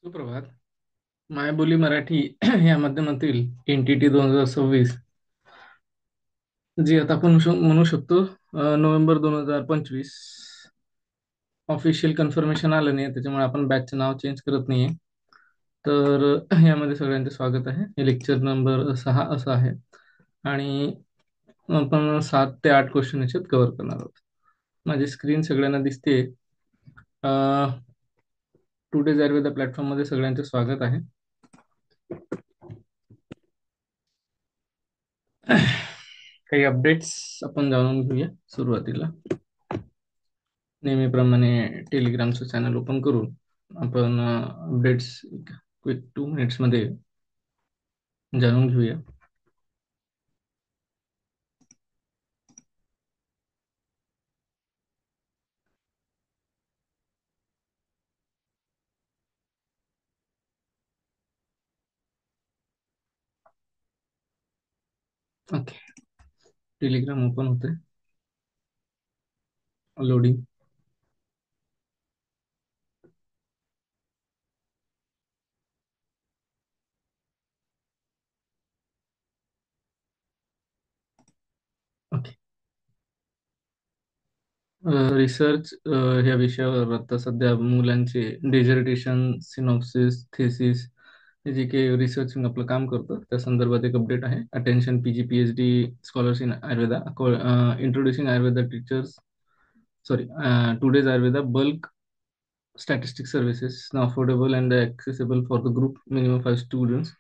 सुप्रभात. मायबोली मराठी या माध्यमातील एनटीटी 2026, जी आता आपण म्हणू शकतो नोव्हेंबर 2025, ऑफिशियल कन्फर्मेशन आलं नाही त्याच्यामुळे आपण बॅचचं नाव चेंज करत नाहीये. तर यामध्ये सगळ्यांचे स्वागत आहे. हे लेक्चर नंबर 6 असं आहे आणि आपण 7 ते 8 क्वेश्चन याच्यात कव्हर करणार आहोत. माझी स्क्रीन सगळ्यांना दिसते. टुडेज आयुर्वेदा प्लॅटफॉर्म मध्ये सगळ्यांचे स्वागत आहे. काही अपडेट्स आपण जाणून घेऊया. सुरुवातीला नेहमीप्रमाणे टेलिग्रामचं चॅनल ओपन करून आपण अपडेट्स क्विक 2 मिनिट्स मध्ये जाणून घेऊया. ओके, टेलिग्राम ओपन होते. लोडिंग. ओके. रिसर्च ह्या विषयावर आता सध्या मुलांचे डेझर्टेशन, सिनॉप्सिस, थेसिस हे जे काही रिसर्चिंग आपलं काम करतं त्या संदर्भात एक अपडेट आहे. Attention PG PhD scholars in Ayurveda, introducing Ayurveda teachers, sorry, today's Ayurveda bulk statistics services now affordable and accessible for the group. Minimum 5 students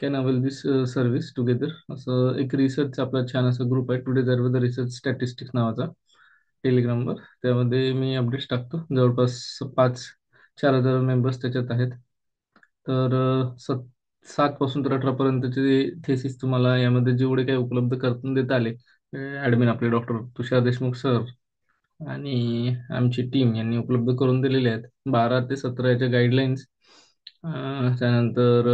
can avail this service together. असं एक रिसर्च आपला छान असा ग्रुप आहे, टुडे आयुर्वेदा रिसर्च स्टॅटिस्टिक्स नावाचा, टेलिग्रामवर. त्यामध्ये मी updates टाकतो. जवळपास 4,000 मेंबर्स त्याच्यात आहेत. तर 7 पासून तर 18 पर्यंतचे थेसिस तुम्हाला यामध्ये जेवढे काही उपलब्ध करून देता आले, ॲडमिन आपले डॉक्टर तुषार देशमुख सर आणि आमची टीम यांनी उपलब्ध करून दिलेले आहेत. 12 ते 17 गाईडलाईन्स. त्यानंतर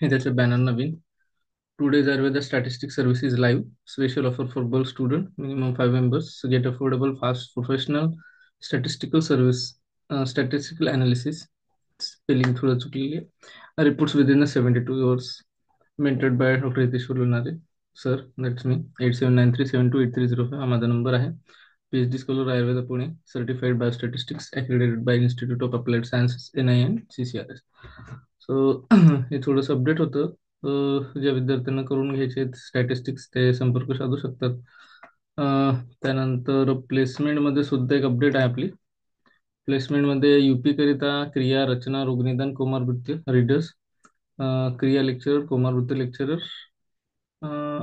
हे त्याचे बॅनर नवीन. Today's Ayurveda statistic service is live. Special offer for bulk student. Minimum 5 members get affordable fast professional statistical service. Statistical analysis, spelling थोडं चुकलेली आहे. Reports within 72 hours. Mentored by doctor Hiteshwar Lonare sir, that's me. 8793728305 हा माझा number आहे. PhD scholar Ayurveda Pune, certified biostatistics, accredited by institute of applied sciences NIN CCRS. So हे थोडंसं update होतं. ज्या विद्यार्थ्यांना करून घ्यायचे स्टॅटिस्टिक्स ते संपर्क साधू शकतात. त्यानंतर प्लेसमेंटमध्ये सुद्धा एक अपडेट आहे आपली. प्लेसमेंटमध्ये UP करिता क्रिया, रचना, रोगनिदान, कोमारभृत्य रीडर्स, क्रिया लेक्चरर, कोमारभृत्य lecturer,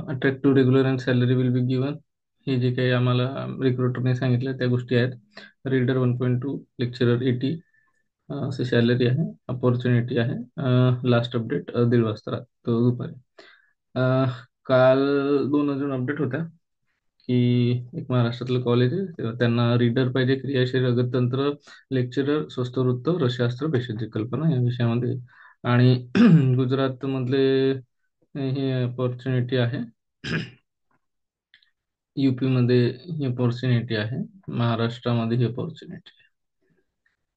attractive regular and salary will be given. हे जे काही आम्हाला रिक्रुटरने सांगितलं त्या गोष्टी आहेत. रीडर 1.2, लेक्चरर 80 असे सॅलरी आहे. अपॉर्च्युनिटी आहे. लास्ट अपडेट 1:30 वाजता तो दुपारी. काल 2 अजून अपडेट होत्या की एक महाराष्ट्रातलं कॉलेज आहे त्यांना रीडर पाहिजे, क्रियाशील अगततंत्र, लेक्चरर, स्वस्थवृत्त, रसशास्त्र, पेशंटची कल्पना या विषयामध्ये. आणि गुजरात मधले ही अपॉर्च्युनिटी आहे. UP मध्ये ही अपॉर्च्युनिटी आहे. महाराष्ट्रामध्ये ही अपॉर्च्युनिटी आहे.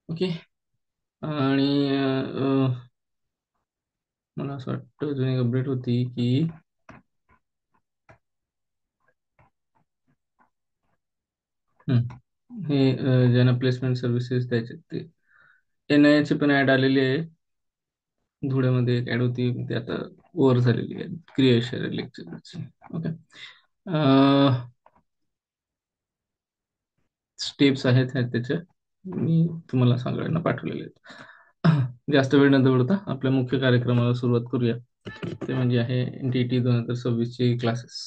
ओके. आणि मला असं वाटतं अजून एक अपडेट होती की हे ज्यांना प्लेसमेंट सर्व्हिसेस द्यायचे ते NIA ची पण ऍड आलेली आहे. धुळ्यामध्ये एक ऍड होती, ती आता ओव्हर झालेली आहे, क्रिएशन लेक्चरची. ओके. स्टेप्स आहेत त्याच्या, मी तुम्हाला सगळ्यांना पाठवलेले आहेत. जास्त वेळ न दवडता आपल्या मुख्य कार्यक्रमाला सुरुवात करूया. ते म्हणजे आहे NTT 2026 चे क्लासेस.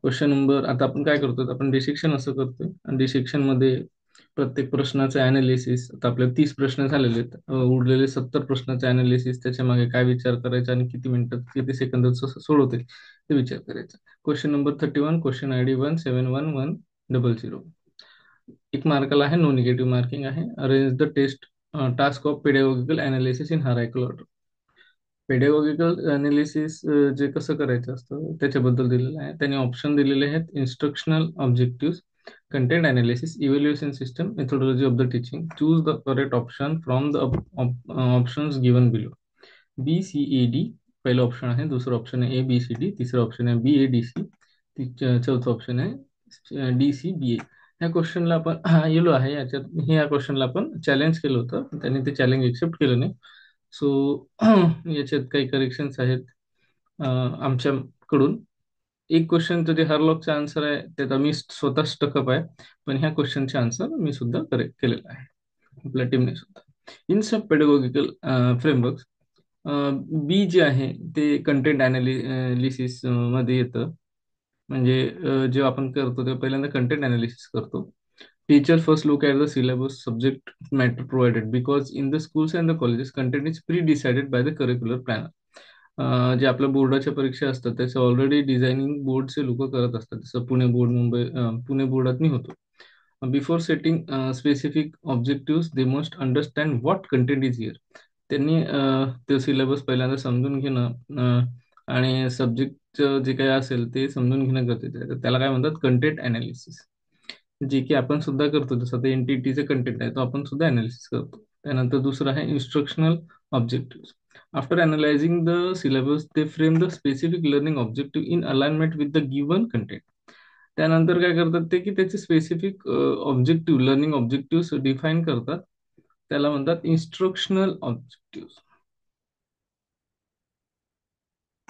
क्वेश्चन नंबर, आता आपण काय करतोय, आपण डिसेक्शन असं करतोय आणि डिसेक्शन मध्ये प्रत्येक प्रश्नाचं अनालिसिस. आता आपल्याला 30 प्रश्न झालेले आहेत. उरलेले 70 प्रश्नाचे अनालिसिस, त्याच्या मागे काय विचार करायचा आणि किती मिनिटात किती सेकंदात सोडवतील ते विचार करायचा. Question number 31, question ID 171100. एक मार्काला आहे, नो निगेटिव्ह मार्किंग आहे. Arrange the test task of pedagogical analysis in hierarchical order. Pedagogical analysis जे कसं करायचं असतं त्याच्याबद्दल दिलेलं आहे. त्यांनी ऑप्शन दिलेले आहेत: instructional objective, Content analysis, evaluation system, methodology of the teaching. Choose the correct option from the options given below. B C A D पहिला ऑप्शन आहे, दुसरा ऑप्शन आहे ए बी सी डी, तिसरा ऑप्शन आहे B A D C, चौथा option आहे D C B A. ह्या क्वेश्चनला आपण येलो आहे याच्यात, हे या क्वेश्चनला आपण चॅलेंज केलं होतं, त्यांनी ते चॅलेंज एक्सेप्ट केलं नाही. सो याच्यात काही करेक्शन्स आहेत आमच्याकडून. एक क्वेश्चन तर जे हरलॉकचा आन्सर आहे त्याचा मी स्वतः स्टकअप आहे, पण ह्या क्वेश्चनचे आन्सर मी सुद्धा करेक्ट केलेला आहे, आपल्या टीमने सुद्धा. In sub पेडागॉगिकल framework, B J आहे ते कंटेंट अनालिसिस मध्ये येतं. म्हणजे जेव्हा आपण करतो तेव्हा पहिल्यांदा कंटेंट अनालिसिस करतो. Teacher first look at the syllabus subject matter provided because in the schools and the colleges content is pre decided by the curricular planner. जे आपल्या बोर्डाच्या परीक्षा असतात त्याचं ऑलरेडी डिझायनिंग बोर्डचे लोक करत असतात, जसं पुणे बोर्ड, पुणे बोर्डात मी होतो. Before setting specific objective they must understand what content is here. त्यांनी ते सिलेबस पहिल्यांदा समजून घेणं आणि सब्जेक्टचं जे काही असेल ते समजून घेणं गरजेचं आहे. तर त्याला काय म्हणतात, कंटेंट अनालिसिस, जे की आपण सुद्धा करतो. जसं आता एनटीटीचे कंटेंट आहे तो आपण सुद्धा अनालिसिस करतो. त्यानंतर दुसरं आहे instructional objective. After analysing the syllabus they frame the specific learning objective in alignment with the given content. त्यानंतर काय करतात ते की त्याचे specific objective, learning objective define करतात. त्याला म्हणतात इन्स्ट्रक्शनल ऑब्जेक्टिव्ह.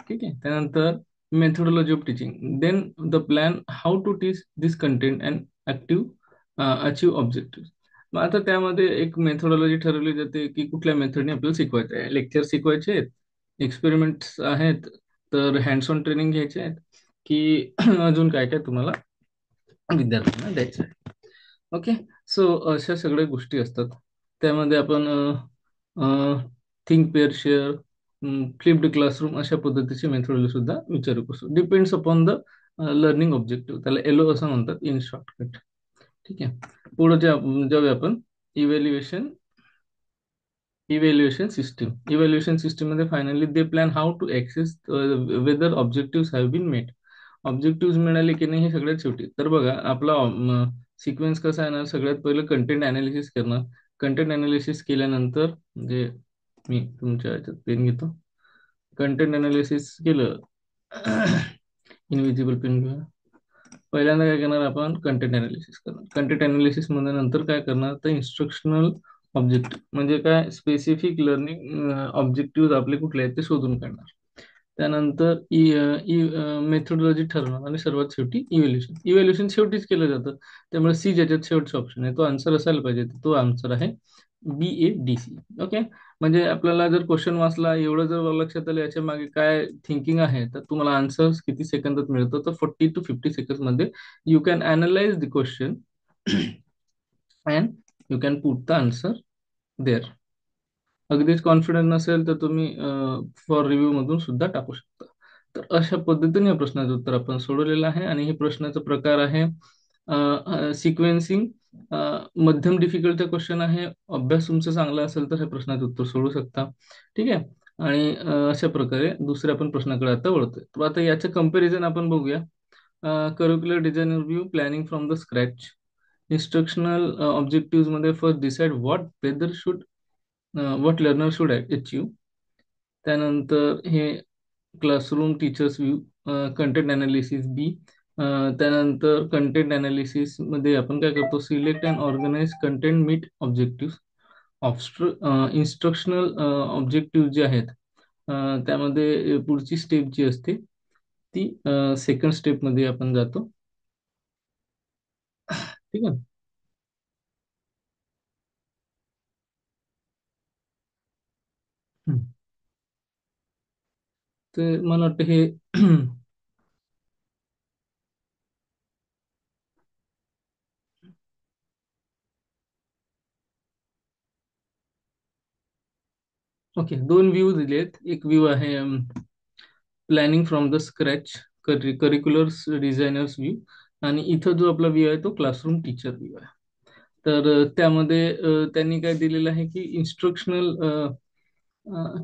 ठीक आहे. त्यानंतर methodology of teaching, then the plan how to teach this content and active achieve objective. मग आता त्यामध्ये एक मेथोडॉलॉजी ठरवली जाते की कुठल्या मेथडने आपल्याला शिकवायचं आहे. लेक्चर शिकवायचे आहेत, एक्सपेरिमेंट्स आहेत, तर हँड्स ऑन ट्रेनिंग घ्यायचे आहेत, की अजून काय काय तुम्हाला विद्यार्थ्यांना द्यायचं आहे. ओके. सो अशा सगळ्या गोष्टी असतात. त्यामध्ये आपण think pair share, flipped classroom अशा पद्धतीची मेथोडॉलॉजी सुद्धा विचारू शकतो. Depends upon the learning objective, त्याला एलो असं म्हणतात इन शॉर्टकट. ठीक आहे. पुढे जाऊया आपण इव्हॅल्युएशन. इव्हॅल्युएशन सिस्टीम मध्ये finally they plan how to assess whether objective have been met. Objective मिळाले की नाही हे सगळ्यात शेवटी. तर बघा आपला सिक्वेन्स कसा आहे ना, सगळ्यात पहिलं कंटेंट अनालिसिस करणं. कंटेंट अनालिसिस केल्यानंतर म्हणजे मी तुमच्या ह्याच्यात पेन घेतो. कंटेंट अनालिसिस केलं, इनविजिबल पेन घेऊया. पहिल्यांदा काय करणार आपण, कंटेंट अनालिसिस करणार. कंटेंट अनालिसिस मध्ये नंतर काय करणार तर इन्स्ट्रक्शनल ऑब्जेक्टिव्ह म्हणजे काय, स्पेसिफिक लर्निंग ऑब्जेक्टिव्ह आपले कुठले आहेत ते शोधून काढणार. त्यानंतर मेथोडॉलॉजी ठरवणार आणि सर्वात शेवटी इव्हॅल्युएशन. इव्हॅल्युएशन शेवटीच केलं जातं, त्यामुळे सी ज्याच्यात शेवटचा ऑप्शन आहे तो आन्सर असायला पाहिजे, तो आन्सर आहे B A D C. Okay. म्हणजे आपल्याला जर क्वेश्चन वाचला एवढं जर लक्षात आलं याच्या मागे काय थिंकिंग आहे, तर तुम्हाला आन्सर किती सेकंदात मिळतो, तर 40 to 50 seconds मध्ये you can analyse the question and you can put the answer there. अगदीच कॉन्फिडन्स नसेल तर तुम्ही फॉर रिव्ह्यू मधून सुद्धा टाकू शकता. तर अशा पद्धतीने या प्रश्नाचं उत्तर आपण सोडवलेलं आहे. आणि हे प्रश्नाचा प्रकार आहे सिक्वेन्सिंग. मध्यम डिफिकल्टचा क्वेश्चन आहे. अभ्यास तुमचा चांगला असेल तर हे प्रश्नाचं उत्तर सोडू शकता. ठीक आहे. आणि अशा प्रकारे दुसऱ्या आपण प्रश्नाकडे आता वळतोय. तर आता याचं कंपॅरिझन आपण बघूया. Curricular design review, planning from the scratch. Instructional objective मध्ये first decide what learner should achieve. त्यानंतर हे classroom teachers view, content analysis B. त्यानंतर कंटेंट अनालिसिस मध्ये आपण काय करतो, select and organise content meet objective. Instructional objective जे आहेत त्यामध्ये पुढची स्टेप जी असते ती सेकंड स्टेप मध्ये आपण जातो. ठीक आहे. हम्म. ते मला वाटतं हे ओके, दोन व्ह्यू दिलेत. एक व्ह्यू आहे planning from the scratch, curricular designers view. आणि इथं जो आपला व्ह्यू आहे तो क्लासरूम टीचर व्ह्यू आहे. तर त्यामध्ये त्यांनी काय दिलेलं आहे की इन्स्ट्रक्शनल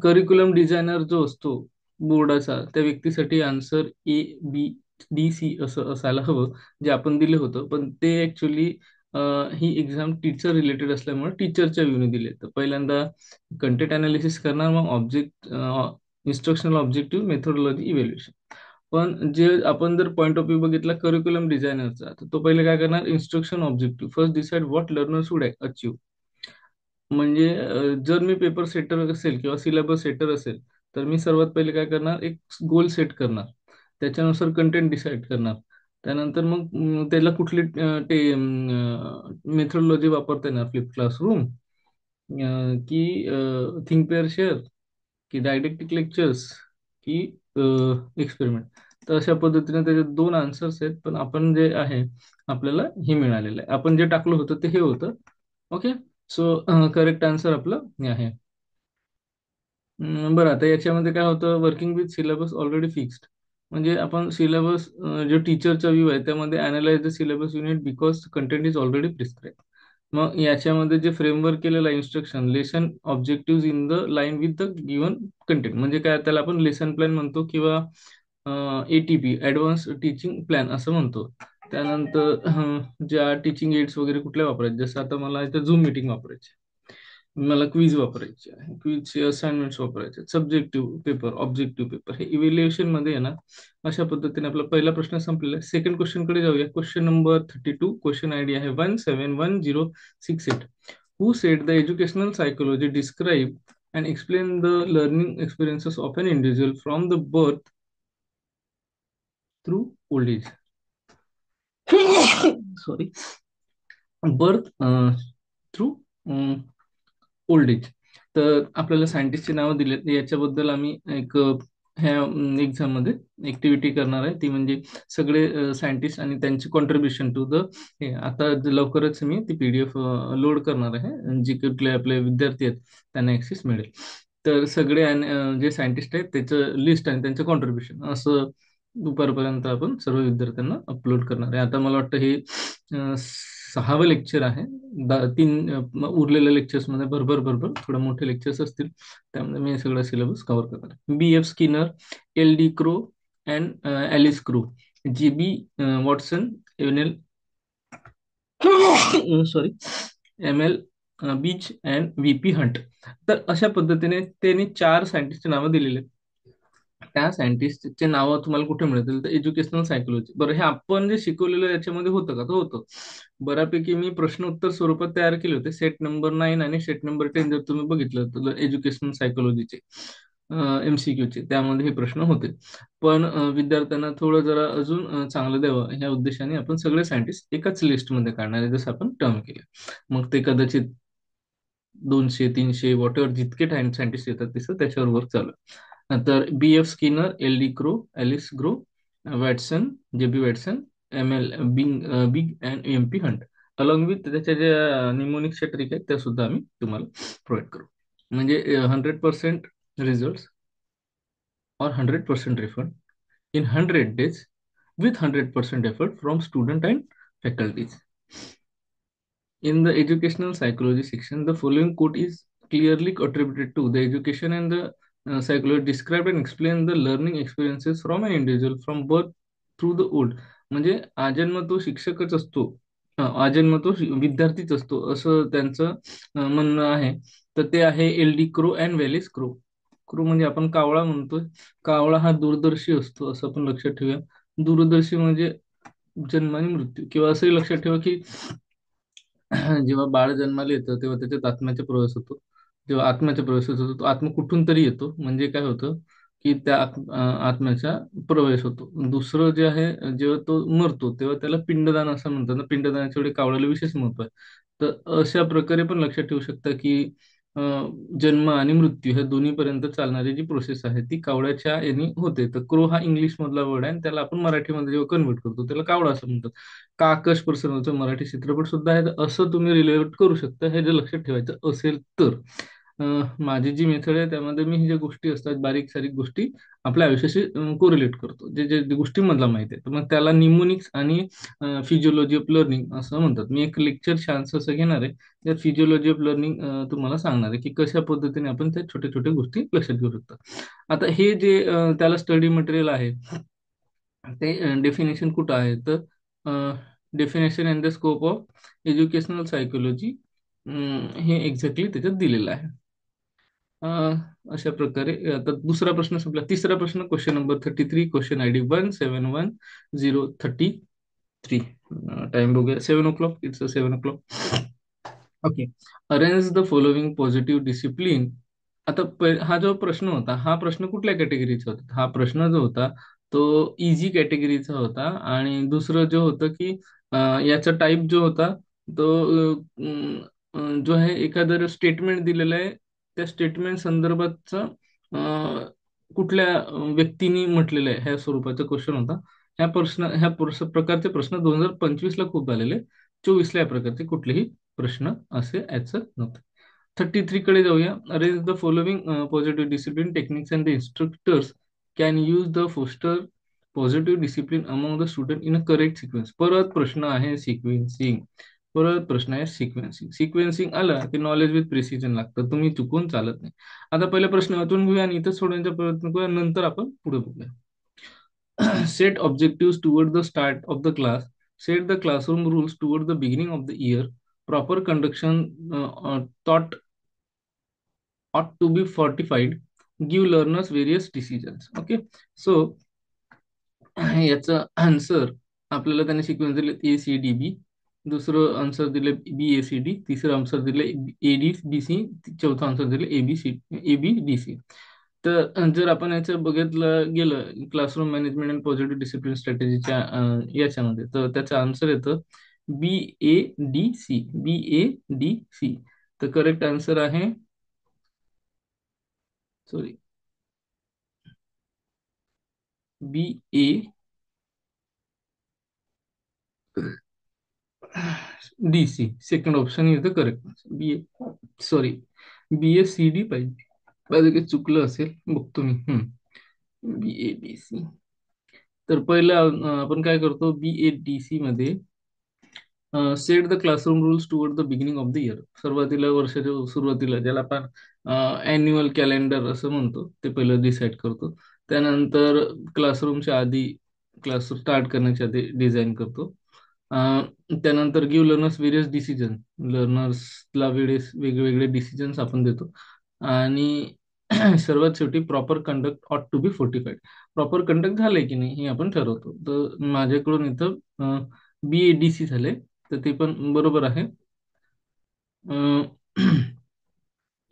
करिक्युलम डिझायनर जो असतो बोर्डाचा, त्या व्यक्तीसाठी answer A B D C असं असायला हवं, जे आपण दिलं होतं. पण ते ॲक्च्युली ही एक्झाम टीचर रिलेटेड असल्यामुळे टीचरच्या व्ह्यूने दिले. तर पहिल्यांदा कंटेंट अनालिसिस करणार, मग इन्स्ट्रक्शनल ऑब्जेक्टिव्ह, मेथोडॉलॉजी, इव्हॅल्युएशन. पण जे आपण जर पॉईंट ऑफ व्ह्यू बघितला करिक्युलम डिझायनरचा, तर तो पहिले काय करणार, instruction objective first decide what learner should achieve. म्हणजे जर मी पेपर सेटर असेल किंवा सिलेबस सेटर असेल, तर मी सर्वात पहिले काय करणार, एक गोल सेट करणार, त्याच्यानुसार कंटेंट डिसाईड करणार. त्यानंतर मग त्याला कुठली ते मेथडॉलॉजी वापरता येणार, फ्लिप क्लासरूम की थिंक पेअर शेअर, की डायडॅक्टिक लेक्चर्स, की एक्सपेरिमेंट. तर अशा पद्धतीने त्याचे दोन आन्सर्स आहेत, पण आपण जे आहे आपल्याला हे मिळालेलं आहे, आपण जे टाकलं होतं ते हे होतं. ओके. सो करेक्ट आन्सर आपलं हे आहे. बरं, आता याच्यामध्ये काय होतं, working with syllabus already fixed. म्हणजे आपण सिलेबस, जो टीचरचा व्ह्यू आहे त्यामध्ये analyse the syllabus unit because content is already prescribe. मग याच्यामध्ये जे फ्रेमवर्क केलेलं आहे, instruction lesson objective in the line with the given content, म्हणजे काय त्याला आपण लेसन प्लॅन म्हणतो किंवा ATP ॲडव्हान्स टीचिंग प्लॅन असं म्हणतो. त्यानंतर ज्या टीचिंग एड्स वगैरे कुठल्या वापरायचे, जसं आता मला इथं झूम मीटिंग वापरायची, मला क्विज वापरायची आहे, क्विजचे असाइनमेंट्स वापरायचे, सब्जेक्टिव्ह पेपर, ऑब्जेक्टिव्ह पेपर, हे इव्हॅल्युएशन मध्ये आहे ना. अशा पद्धतीने आपला पहिला प्रश्न संपलेला आहे. सेकंड क्वेश्चन कडे जाऊया. क्वेश्चन नंबर 32, क्वेश्चन आयडी आहे 171068. Who said the educational psychology describe and explain the learning experiences of an individual from the birth through old age. Sorry, birth through old age. तर आपल्याला सायंटिस्टची नावं दिलेत, याच्याबद्दल आम्ही एक ह्या एक्झाम मध्ये ऍक्टिव्हिटी करणार आहे, ती म्हणजे सगळे सायंटिस्ट आणि त्यांचे कॉन्ट्रीब्युशन टू द हे. आता लवकरच मी ती PDF लोड करणार आहे, जे कुठले आपले विद्यार्थी आहेत त्यांना ऍक्सेस मिळेल. तर सगळे जे सायंटिस्ट आहेत त्याचं लिस्ट आणि त्यांचं कॉन्ट्रीब्युशन असं दुपारपर्यंत आपण सर्व विद्यार्थ्यांना अपलोड करणार आहे. आता मला वाटतं हे 6वं लेक्चर आहे. तीन उरलेल्या लेक्चर्स मध्ये भरभर भरभर थोडे मोठे लेक्चर्स असतील, त्यामध्ये मी हे सगळं सिलेबस कव्हर करणार आहे. BF Skinner, LD Crow and Alice crow, GB Watson, L sorry ML beach and VP Hunt. तर अशा पद्धतीने त्यांनी 4 सायंटिस्टची नावं दिलेली आहेत. त्या सायंटिस्टचे नावं तुम्हाला कुठे मिळतील, तर एज्युकेशनल सायकोलॉजी. बरं, हे आपण जे शिकवलेलं याच्यामध्ये होतं का, तर होतं. बऱ्यापैकी मी प्रश्न उत्तर स्वरूपात तयार केले होते. सेट नंबर 9 आणि सेट नंबर 10 जर तुम्ही बघितलं तर एज्युकेशनल सायकोलॉजीचे MCQ चे, त्यामध्ये हे प्रश्न होते. पण विद्यार्थ्यांना थोडं जरा अजून चांगलं द्यावं ह्या उद्देशाने आपण सगळे सायंटिस्ट एकाच लिस्टमध्ये काढणार आहे, जसं आपण टर्म केलं. मग ते कदाचित 200 300 वॉट एव्हर जितके सायंटिस्ट येतात तिसं त्याच्यावर वर्क चालू आहे. तर BF Skinner, LD crow, Alice grow, Watson, JB Watson, ML big and MP Hunt, along with त्याच्या ज्या निमोनिक्सच्या ट्रिक आहेत त्या सुद्धा आम्ही तुम्हाला प्रोव्हाइड करू. म्हणजे 100% रिझल्ट और 100% refund in 100 days with 100% effort from student and faculties. In the educational psychology section, the following quote is clearly attributed to the education and the psychology describe and explain the learning experiences from an individual from birth through the old. म्हणजे आजन्म तो शिक्षकच असतो, आजन्म तो विद्यार्थीच असतो, असं त्यांचं म्हणणं आहे. तर ते आहे LD क्रो अँड व्हॅलिस क्रो. क्रो म्हणजे आपण कावळा म्हणतोय. कावळा हा दूरदर्शी असतो असं आपण लक्षात ठेवूया. दूरदर्शी म्हणजे जन्म आणि मृत्यू. किंवा असंही लक्षात ठेवा की जेव्हा बाळ जन्माला येतं तेव्हा त्याच्यात आत्म्याचा प्रवेश होतो. जेव्हा आत्म्याचा प्रवेश होतो तो आत्मा कुठून तरी येतो, म्हणजे काय होतं की त्या आत्म्याचा प्रवेश होतो. दुसरं जे आहे, जेव्हा तो मरतो तेव्हा त्याला पिंडदान असं म्हणतात ना, पिंडदानाच्या वेळी कावळ्याला विशेष महत्व आहे. तर अशा प्रकारे पण लक्षात ठेवू शकता की जन्म आणि मृत्यू ह्या दोन्ही पर्यंत चालणारी जी प्रोसेस आहे ती कावळ्याच्या याने होते. तर क्रो हा इंग्लिश मधला वर्ड आहे आणि त्याला आपण मराठीमध्ये जेव्हा कन्वर्ट करतो त्याला कावळा असं म्हणतात. काकश प्रसन्नचं मराठी चित्रपट सुद्धा आहे, तर असं तुम्ही रिलेट करू शकता, हे जर लक्षात ठेवायचं असेल तर. माझी जी मेथड आहे त्यामध्ये मी ज्या गोष्टी असतात बारीक सारीक गोष्टी आपल्या आयुष्याशी कोरिलेट करतो, जे जे गोष्टींमधला माहिती आहे, तर मग त्याला निमोनिक्स आणि फिजिओलॉजी ऑफ लर्निंग असं म्हणतात. मी एक लेक्चर छानसं असं घेणार आहे, त्या फिजिओलॉजी ऑफ लर्निंग तुम्हाला सांगणार आहे की कशा पद्धतीने आपण त्या छोट्या छोट्या गोष्टी लक्षात घेऊ शकतो. आता हे जे त्याला स्टडी मटेरियल आहे, ते डेफिनेशन कुठं आहे तर definition in the scope of educational psychology हे एक्झॅक्टली त्याच्यात दिलेलं आहे. अशा प्रकारे आता दुसरा प्रश्न संपला. तिसरा प्रश्न question number 33, question I D 171033. Time बघूया, 7 o'clock. It's 7 o'clock. Okay. Arrange the following positive discipline. आता हा जो प्रश्न होता, हा प्रश्न कुठल्या कॅटेगरीचा होता? हा प्रश्न जो होता तो इझी कॅटेगरीचा होता. आणि दुसरं जो होतं की याचा टाईप जो होता तो जो आहे, एखादं स्टेटमेंट दिलेलं आहे, त्या स्टेटमेंट संदर्भातचं कुठल्या व्यक्तीने म्हटलेलं आहे, ह्या स्वरूपाचा क्वेश्चन होता. प्रकारचे प्रश्न 2025ला खूप झालेले. 24ला या प्रकारचे कुठलेही प्रश्न असे याचं नव्हते. 33 कडे जाऊया. Arrange the following positive discipline techniques and the instructors can use the foster positive discipline among the student in a correct sequence. परत प्रश्न आहे सिक्वेन्सिंग. परत प्रश्न आहे सिक्वेन्सिंग. सिक्वेन्सिंग आलं की नॉलेज विथ प्रिसिजन लागतं, तुम्ही चुकून चालत नाही. आता पहिला प्रश्न वाचून घेऊया आणि इथं सोडवण्याचा प्रयत्न करूया, नंतर आपण पुढे बघूया. Set objectives toward the start of the class. Set the classroom rules toward the beginning of the year. Proper conduction thought ought to be fortified. Give learners various decisions. Okay. So याचं answer आपल्याला त्यांनी शिकवून दिले ACDB. दुसरं answer दिले BACD. तिसरं answer दिले ADBC. चौथं आन्सर दिले ABDC. तर जर आपण याचं बघितलं गेलं classroom management and positive discipline स्ट्रॅटेजीच्या याच्यामध्ये, तर त्याचं आन्सर येतं BADC. तर करेक्ट आन्सर आहे, sorry, BA DC. Second option is the correct answer. Sorry, BACD पाहिजे. माझं काही चुकलं असेल, बघतो मी. BADC. तर पहिलं आपण काय करतो, BADC मध्ये set the classroom rules toward the beginning of the year. सुरुवातीला, वर्षाच्या सुरुवातीला, ज्याला आपण अॅन्युअल कॅलेंडर असं म्हणतो, ते पहिलं डिसाईड करतो. त्यानंतर क्लासरूमच्या आधी, क्लास स्टार्ट करण्याच्या आधी डिझाईन करतो. त्यानंतर गिव्ह लर्नर्स व्हेरियस डिसिजन. लर्नर्सला वेळेस वेगवेगळे डिसिजन्स आपण देतो. आणि सर्वात शेवटी proper conduct ought to be fortified. Proper conduct झालंय की नाही हे आपण ठरवतो. तर माझ्याकडून इथं BADC झाले, तर ते पण बरोबर आहे.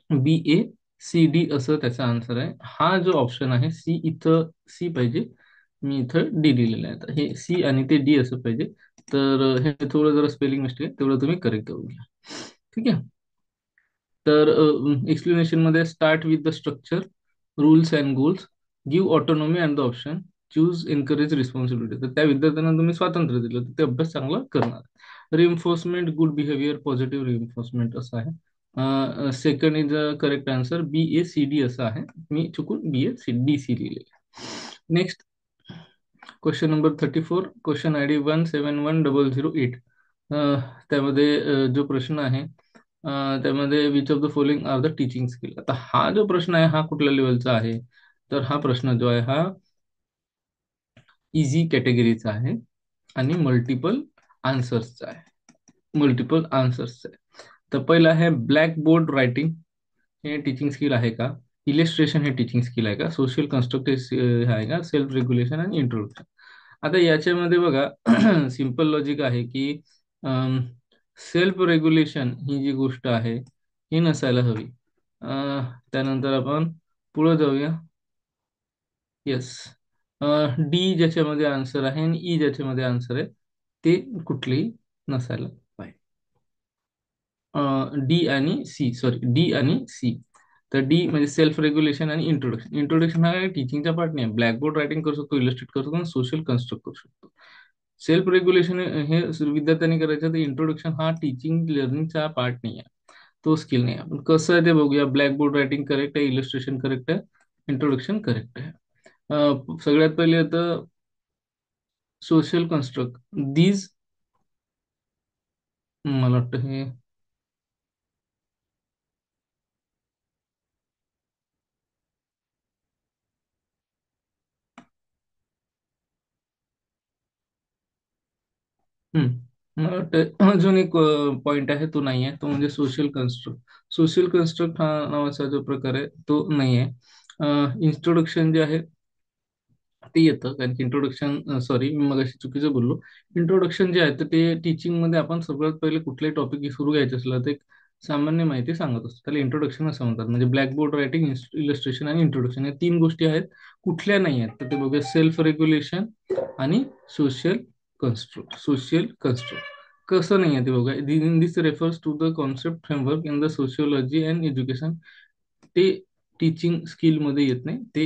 BACD असं त्याचा आन्सर आहे. हा जो ऑप्शन आहे सी, इथं सी पाहिजे, मी इथं डी लिहिलेलं आहे. तर हे सी आणि ते डी असं पाहिजे. तर हे थोडं जरा स्पेलिंग मिस्टेक आहे, तेवढं तुम्ही करेक्ट करून घ्या. ठीक आहे. तर एक्सप्लेनेशन मध्ये start with the structure, rules and goals, give autonomy and the option, choose, encourage, responsibility. तर त्या विद्यार्थ्यांना तुम्ही स्वातंत्र्य दिलं तर ते अभ्यास चांगला करणार. Reinforcement good behaviour, positive reinforcement असं आहे. Second is a correct answer, BACD असं आहे. मी चुकून BACDC लिहिले. Next question number 34, question I D 171008. त्यामध्ये जो प्रश्न आहे त्यामध्ये which of the following are the teaching skill. आता हा जो प्रश्न आहे हा कुठल्या लेवलचा आहे, तर हा प्रश्न जो आहे हा इझी कॅटेगरीचा आहे आणि मल्टिपल आन्सर्सचा आहे. मल्टिपल आन्सर्सचा आहे. तर पहिला आहे ब्लॅक बोर्ड रायटिंग, हे टीचिंग स्किल आहे का? इलिस्ट्रेशन हे टीचिंग स्किल आहे का? सोशल कन्स्ट्रक्टिव्ह आहे का? सेल्फ रेग्युलेशन आणि इंट्रोडक्शन. आता याच्यामध्ये बघा सिंपल लॉजिक आहे की सेल्फ रेग्युलेशन ही जी गोष्ट आहे ही नसायला हवी. त्यानंतर आपण पुढे जाऊया. येस, डी ज्याच्यामध्ये आन्सर आहे आणि ई ज्याच्यामध्ये आन्सर आहे ते कुठलेही नसायला पाहिजे. डी आणि सी, सॉरी, डी आणि सी. तर डी म्हणजे सेल्फ रेग्युलेशन आणि इंट्रोडक्शन. इंट्रोडक्शन हा टीचिंगचा पार्ट नाही. ब्लॅकबोर्ड रायटिंग करू शकतो, इलस्ट्रेट करू शकतो आणि सोशल कन्स्ट्रक्ट करू शकतो. सेल्फ रेग्युलेशन हे विद्यार्थ्यांनी करायचं, तर इंट्रोडक्शन हा टीचिंग लर्निंगचा पार्ट नाही आहे, तो स्किल नाही. आपण कसं आहे ते बघूया. ब्लॅकबोर्ड रायटिंग करेक्ट आहे, इलस्ट्रेशन करेक्ट आहे, इंट्रोडक्शन करेक्ट आहे. सगळ्यात पहिले तर सोशल कन्स्ट्रक्ट दीज, मला वाटतं हे मला वाटतं अजून एक पॉइंट आहे, तो नाही आहे, तो म्हणजे सोशल कन्स्ट्रक्ट. सोशल कन्स्ट्रक्ट हा नावाचा जो प्रकार आहे तो नाही आहे. इंट्रोडक्शन जे आहे ते येतं, कारण की इंट्रोडक्शन, सॉरी मी मग चुकीचं बोललो. इंट्रोडक्शन जे आहे तर ते टीचिंग मध्ये आपण सगळ्यात पहिले कुठलेही टॉपिक सुरू घ्यायचे असलं तर एक सामान्य माहिती सांगत असतो, त्याला इंट्रोडक्शन असं म्हणतात. म्हणजे ब्लॅकबोर्ड रायटिंग, इलस्ट्रेशन आणि इंट्रोडक्शन या तीन गोष्टी आहेत. कुठल्या नाही आहेत तर ते बघूया, सेल्फ रेग्युलेशन आणि सोशल कन्स्ट्रक्ट. सोशल कन्स्ट्रक्ट कसं नाही आहे ते बघा. In this refers to the concept framework in the sociology and education. ते टीचिंग स्किल मध्ये येत नाही, ते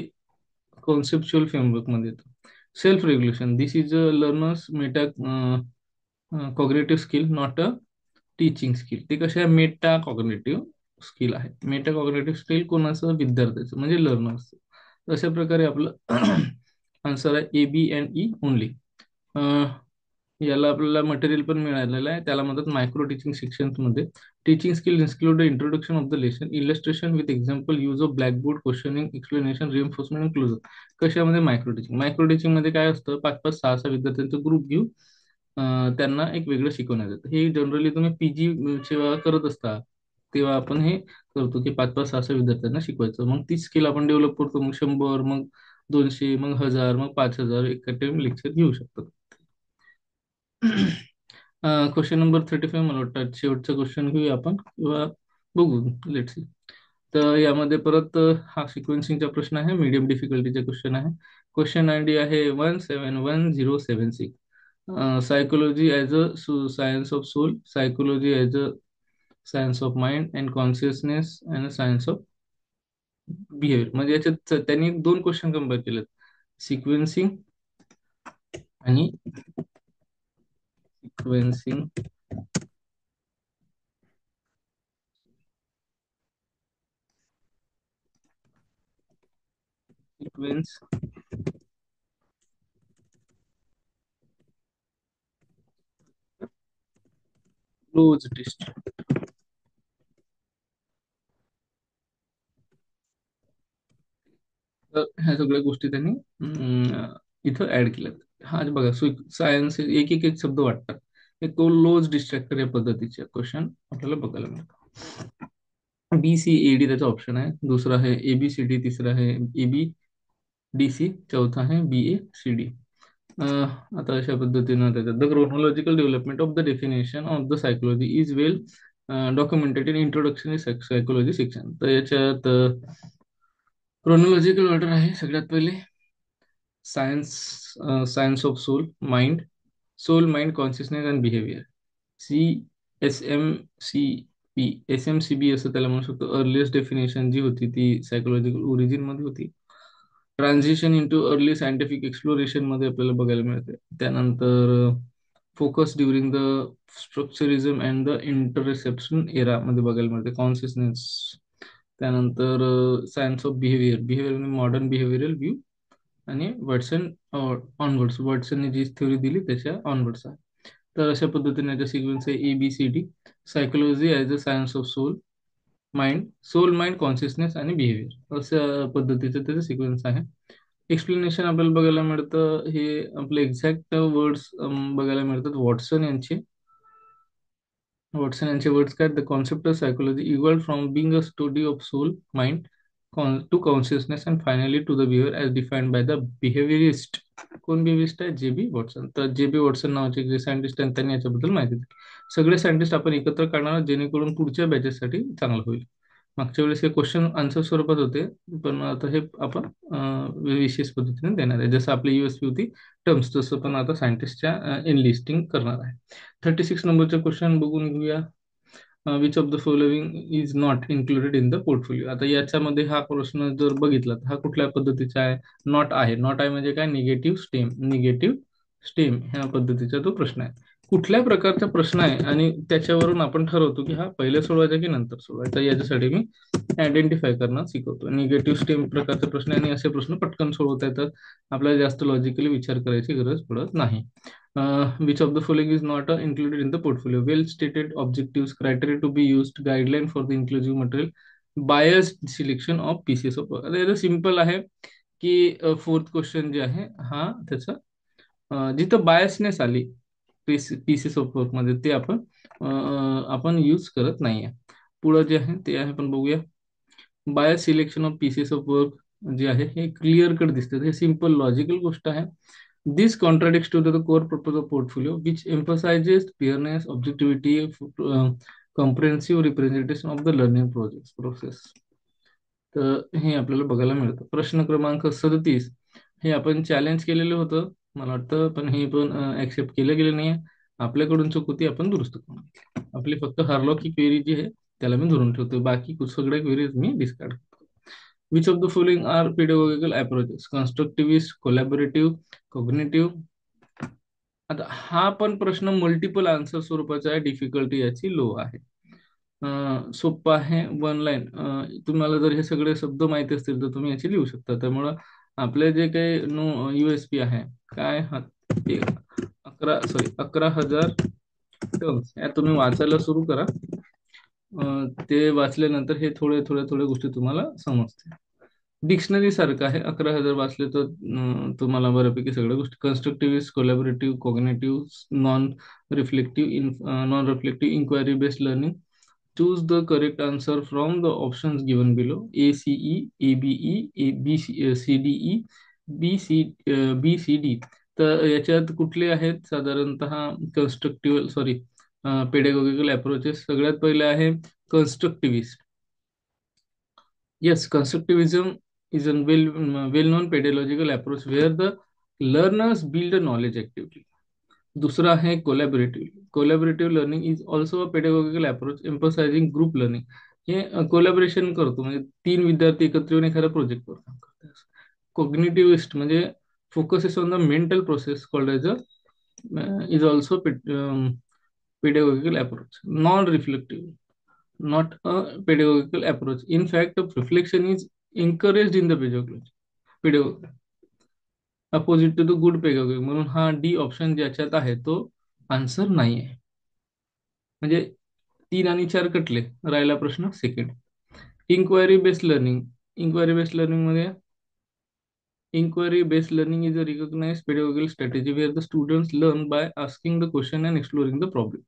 कॉन्सेप्च्युअल फ्रेमवर्क मध्ये येतं. Self regulation, this is a learner's metacognitive skill, not a teaching skill. ते कशा आहे, मेटा कॉग्रेटिव्ह स्किल आहे. मेटा कॉग्रेटिव्ह स्किल कोणाचं, विद्यार्थ्याचं म्हणजे लर्नर्सचं. अशा प्रकारे आपलं आन्सर आहे A B and E only. याला आपल्याला मटेरियल पण मिळालेलं आहे, त्याला म्हणतात मायक्रो टीचिंग सेक्शन मध्ये. Teaching skill include the introduction of the lesson, illustration with example, use of blackboard, questioning, explanation, reinforcement आणि क्लोजर. कशामध्ये, मायक्रो टीचिंग. मायक्रो टीचिंग मध्ये काय असतं, पाच पाच सहा सहा विद्यार्थ्यांचा ग्रुप घेऊन त्यांना एक वेगळं शिकवण्यात येतं. हे जनरली तुम्ही पीजी जेव्हा करत असता तेव्हा आपण हे करतो, की पाच पाच सहा सहा विद्यार्थ्यांना शिकवायचं. मग ती स्किल आपण डेव्हलप करतो, मग 100, मग 200, मग 1000, मग 5000 एका टाइम लेक्चर घेऊ शकतो. क्वेश्चन नंबर 35 मला वाटतं शेवटचा क्वेश्चन घेऊया आपण, किंवा बघू, लेट्स सी. तर यामध्ये परत हा सिक्वेन्सिंगचा प्रश्न आहे, मीडियम डिफिकल्टीचा क्वेश्चन आहे. क्वेश्चन आय डी आहे 171076. Psychology as a science of soul, psychology as a science of mind and consciousness and science of behaviour. म्हणजे याच्यात त्यांनी दोन क्वेश्चन कंपेअर केलेत, सिक्वेन्सिंग आणि सिक्वेन्सिंग सिक्वेन्स क्लोज डिस्ट. तर ह्या सगळ्या गोष्टी त्यांनी इथं ऍड केल्यात. हा जे बघा, सायन्स एक एक एक शब्द वाटतात. हे तो लोज डिस्ट्रॅक्टर या पद्धतीचे क्वेश्चन आपल्याला बघायला मिळतात. बी सी ए डी त्याचा ऑप्शन आहे, दुसरा आहे ए बी सी डी, तिसरा आहे ए बी डी सी, चौथा आहे बी ए सी डी. आता अशा पद्धतीनं त्याच्यात the chronological development of the definition of the psychology is well documented in introduction psychology section. तर याच्यात क्रोनॉलॉजिकल ऑर्डर आहे. सगळ्यात पहिले science, science of soul, mind, soul, mind, consciousness and behaviour. C S M C P, S M C B असं त्याला म्हणू शकतो. Earliest definition जी होती ती सायकोलॉजिकल ओरिजिन मध्ये होती. Transition into early scientific exploration मध्ये आपल्याला बघायला मिळते. त्यानंतर focus during the structuralism and the introspection era मध्ये बघायला मिळते, कॉन्शियसनेस. त्यानंतर science of behaviour, behaviour modern behavioural view, आणि वॉटसन ऑनवर्ड्स, वॉटसनने जी थ्योरी दिली त्याच्या ऑनवर्ड्स आहे. तर अशा पद्धतीने याचा सिक्वेन्स आहे A B C D. Psychology as a science of soul, mind, soul, mind, consciousness आणि बिहेवियर, अशा पद्धतीचं त्याचं सिक्वेन्स आहे. एक्सप्लेनेशन आपल्याला बघायला मिळतं, हे आपले एक्झॅक्ट वर्ड्स बघायला मिळतात वॉटसन यांचे वर्ड्स काय, the concept of psychology evolve from being a study of soul, mind, to consciousness and finally to the behaviour as defined by the behaviourist. कोण बिहेवियरिस्ट आहे, जे बी वॉटसन. तर जे बी वॉटसन नावाचे जे सायंटिस्ट आहेत त्यांनी याच्याबद्दल माहिती दिली. सगळे सायंटिस्ट आपण एकत्र काढणार जेणेकरून पुढच्या बॅचेससाठी चांगलं होईल. मागच्या वेळेस हे क्वेश्चन आन्सर स्वरूपात होते, पण आता हे आपण विशेष पद्धतीने देणार आहे. जसं आपली युएसपी होती टर्म्स, तसं पण आता सायंटिस्टच्या एनलिस्टिंग करणार आहे. 36 नंबरचा क्वेश्चन बघून घेऊया. Which of the following is not included in the portfolio. आता याच्यामध्ये हा प्रश्न जर बघितला तर हा कुठल्या पद्धतीचा आहे, नॉट आहे. नॉट आहे म्हणजे काय, निगेटिव्ह स्टेम, निगेटिव्ह स्टेम ह्या पद्धतीचा तो प्रश्न आहे. कुठल्या प्रकारचा प्रश्न आहे आणि त्याच्यावरून आपण ठरवतो की हा पहिले सोडवायचा की नंतर सोडवायचा. याच्यासाठी मी आयडेंटिफाय करणं शिकवतो. निगेटिव्ह स्टेम प्रकारचे प्रश्न आणि असे प्रश्न पटकन सोडवता येतात, आपल्याला जास्त लॉजिकली विचार करायची गरज पडत नाही. Which of the following is not included in the portfolio? Well stated objectives, criteria to be used, guideline for the inclusive material, biased selection of pieces of work. आता याचं सिम्पल आहे की फोर्थ क्वेश्चन जे आहे हा त्याचा जिथं biasness आली पीसेस ऑफ वर्कमध्ये ते आपण यूज करत नाही आहे. पुढं जे आहे ते आहे आपण बघूया. By selection of pieces of work जे आहे हे क्लिअर कट दिसते, हे सिम्पल लॉजिकल गोष्ट आहे. This contradict to the core purpose of portfolio which emphasises fairness, objectivity, comprehensive representation of the learning process. तर हे आपल्याला बघायला मिळतं. प्रश्न क्रमांक 37 हे आपण चॅलेंज केलेलं होतं मला वाटतं, पण हे पण ऍक्सेप्ट केलं गेलं नाही. आपल्याकडून चूक होती, आपण दुरुस्त करून घेतली. आपली फक्त हार्लॉक ही क्वेरी जी आहे त्याला मी धरून ठेवतो, बाकी सगळ्या क्वेरीज मी डिस्कार्ड करतो. Which of the following are pedagogical approaches? Constructivist, collaborative, cognitive. आता हा पण प्रश्न मल्टिपल आन्सर स्वरूपाचा आहे, डिफिकल्टी याची लो आहे. सोप्पा आहे, वन लाईन. तुम्हाला जर हे सगळे शब्द माहिती असतील तर तुम्ही याची लिहू शकता. त्यामुळं आपले जे काही नो USP आहे काय हा, ते 11,000 टर्म्स या तुम्ही वाचायला सुरू करा. ते वाचल्यानंतर हे थोडे थोडे थोडे गोष्टी तुम्हाला समजतील. डिक्शनरी सारखं आहे. 11,000 वाचले तर तुम्हाला बऱ्यापैकी सगळ्या गोष्टी. Constructivist, collaborative, cognitive, non reflective, inquiry based learning. Choose the correct answer from the options given below. ACE, ABE, CDE, BCD. तर याच्यात कुठले आहेत साधारणतः कन्स्ट्रक्टिव्ह सॉरी पेडागॉगिकल अप्रोचेस? सगळ्यात पहिले आहे कन्स्ट्रक्टिव्हिस्ट. Yes, constructivism is a well-known pedagogical approach where the learners build a knowledge actively. दूसरा है collaborative learning is also a pedagogical approach emphasising group learning. हे कोलॅबोरेशन करतो, म्हणजे 3 विद्यार्थी एकत्र येऊन एखाद्या प्रोजेक्टवर काम करतात. कोग्निटिव्हिस्ट म्हणजे focuses on the mental process called as a is also pedagogical approach. Non-reflective, not a pedagogical approach. In fact, reflection is encouraged in the pedagogy. Opposite to the good pedagogy. म्हणून हा डी ऑप्शन ज्याच्यात आहे तो answer नाही आहे. म्हणजे 3 आणि 4 कटले, राहिला प्रश्न second. Inquiry based learning. Inquiry based learning मध्ये inquiry based learning is a recognized pedagogical strategy where the students learn by asking the question and exploring the problem.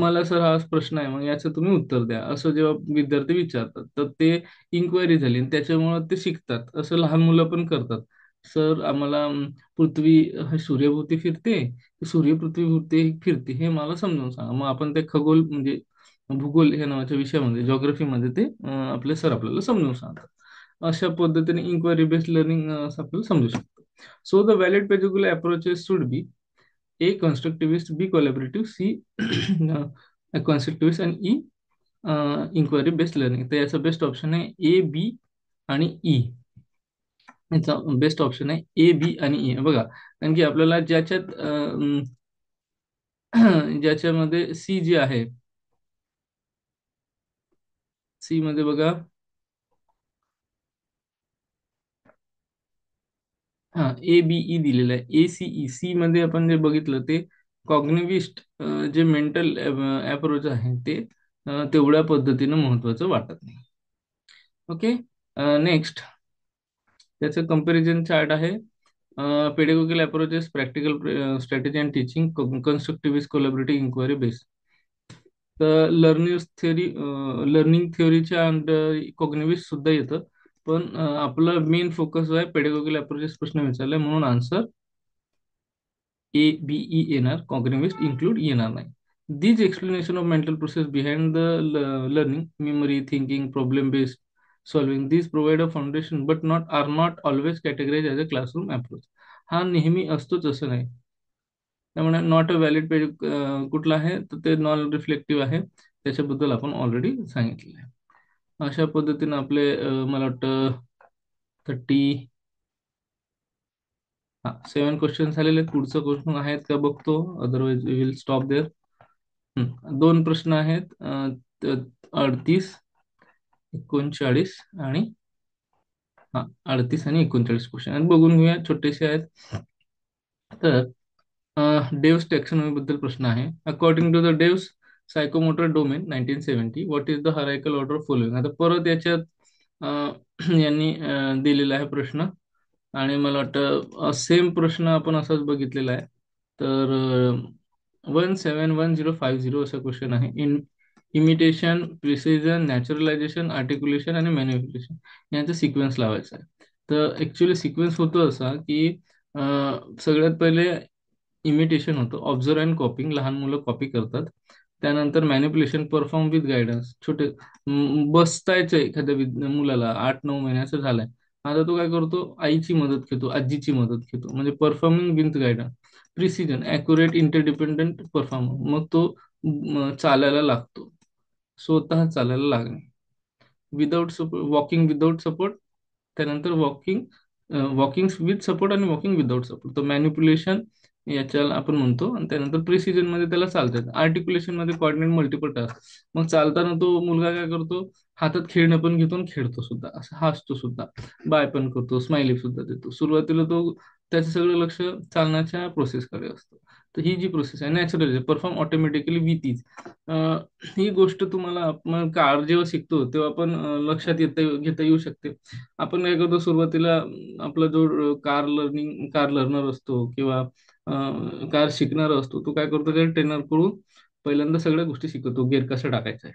मला सर हा प्रश्न आहे, मग याचं तुम्ही उत्तर द्या असं जेव्हा विद्यार्थी विचारतात तर ते इन्क्वायरी झाली आणि त्याच्यामुळे ते शिकतात. असं लहान मुलं पण करतात. सर आम्हाला पृथ्वी सूर्यभोवती फिरते की सूर्य पृथ्वीभोवती फिरते हे मला समजावून सांगा. मग आपण ते खगोल म्हणजे भूगोल ह्या नावाच्या विषयामध्ये जॉग्रफीमध्ये ते आपले सर आपल्याला समजावून सांगतात. अशा पद्धतीने इन्क्वायरी बेस्ड लर्निंग असं आपल्याला समजू शकतो. So the valid pedagogical approaches should be A. Constructivist, B. Collaborative, C. Constructivist and E. Inquiry based learning. तर याचा बेस्ट ऑप्शन आहे A, B आणि E. याचा बेस्ट ऑप्शन आहे A, B आणि E. बघा, कारण की आपल्याला ज्याच्यामध्ये सी जी आहे, सी मध्ये बघा, हा ABE दिलेलं आहे. ACE, सी मध्ये आपण जे बघितलं ते कॉग्निविस्ट जे मेंटल अप्रोच आहे ते तेवढ्या पद्धतीनं महत्वाचं वाटत नाही. ओके, नेक्स्ट त्याचं कंपॅरिझन चार्ट आहे. Pedagogical approaches, practical strategy and teaching, constructivist, collaborative, inquiry based. तर लर्निंग थिअरीच्या अंडर कॉग्निविस्ट सुद्धा येतं, पण आपलं मेन फोकस आहे पेडागॉगिकल अप्रोचेस प्रश्न विचारलाय म्हणून आन्सर ABE येणार. कॉग्निविस्ट इन्क्लूड येणार नाही. These explanation of mental process behind the learning, memory, thinking, problem-based solving, these provide a foundation, but are not always categorized as a classroom approach. हा नेहमी असतोच असं नाही. त्यामुळे नॉट अ व्हॅलिड पेज कुठला आहे तर ते नॉन रिफ्लेक्टिव्ह आहे. त्याच्याबद्दल आपण ऑलरेडी सांगितलेलं आहे. अशा पद्धतीनं आपले मला वाटतं 7 क्वेश्चन झालेले आहेत. पुढचं क्वेश्चन आहेत का बघतो, otherwise we will stop there. 2 प्रश्न आहेत, 38, 39 आणि 38 आणि 39 क्वेश्चन आहेत. बघून घेऊया, छोटेसे आहेत. तर डेव्स टॅक्सॉनॉमी बद्दल प्रश्न आहे. According to the Dave's psychomotor domain 1970, what is the hierarchical order following. आता परत याच्यात यांनी दिलेला आहे प्रश्न, आणि मला वाटतं सेम प्रश्न आपण असाच बघितलेला आहे. तर 171050 असा क्वेश्चन आहे. इमिटेशन, प्रिसिजन, नॅचरलायझेशन, आर्टिक्युलेशन आणि मॅनिप्युलेशन यांचा सिक्वेन्स लावायचा आहे. तर ऍक्च्युली सिक्वेन्स होतो असा की सगळ्यात पहिले इमिटेशन होतं, ऑब्झर्व अँड कॉपिंग, लहान मुलं कॉपी करतात. त्यानंतर मॅनिप्युलेशन, परफॉर्म विथ गायडन्स, छोटे बसतायचं एखाद्या मुलाला 8-9 महिन्याचं झालंय, आता तो काय करतो, आईची मदत घेतो, आजीची मदत घेतो, म्हणजे performing with guidance. Precision, accurate, interdependent performer, मग तो चालायला लागतो, स्वतः चालायला लागणे. Without support, walking without support, त्यानंतर वॉकिंग विथ सपोर्ट आणि वॉकिंग विदाउट सपोर्ट, तो मॅनिप्युलेशन याच्याला आपण म्हणतो. आणि त्यानंतर प्रिसिजन मध्ये त्याला चालतात, आर्टिक्युलेशन मध्ये कॉर्डिनेट मल्टिपल टास्क. मग चालताना तो मुलगा काय करतो, हातात खेळणं पण घेतो आणि खेळतो सुद्धा, असं हसतो सुद्धा, बाय पण करतो, स्माइली सुद्धा देतो. सुरुवातीला तो त्याचं सगळं लक्ष चालण्याच्या प्रोसेसकडे असतं. तर ही जी प्रोसेस आहे natural, perform automatically with ease. ही गोष्ट तुम्हाला आपण कार जेव्हा शिकतो तेव्हा आपण लक्षात घेता येऊ शकते. आपण काय करतो सुरुवातीला, आपला जो कार लर्नर असतो किंवा कार शिकणार असतो, तो काय करतो, त्या ट्रेनर कडून पहिल्यांदा सगळ्या गोष्टी शिकवतो. गिअर कसं टाकायचं आहे,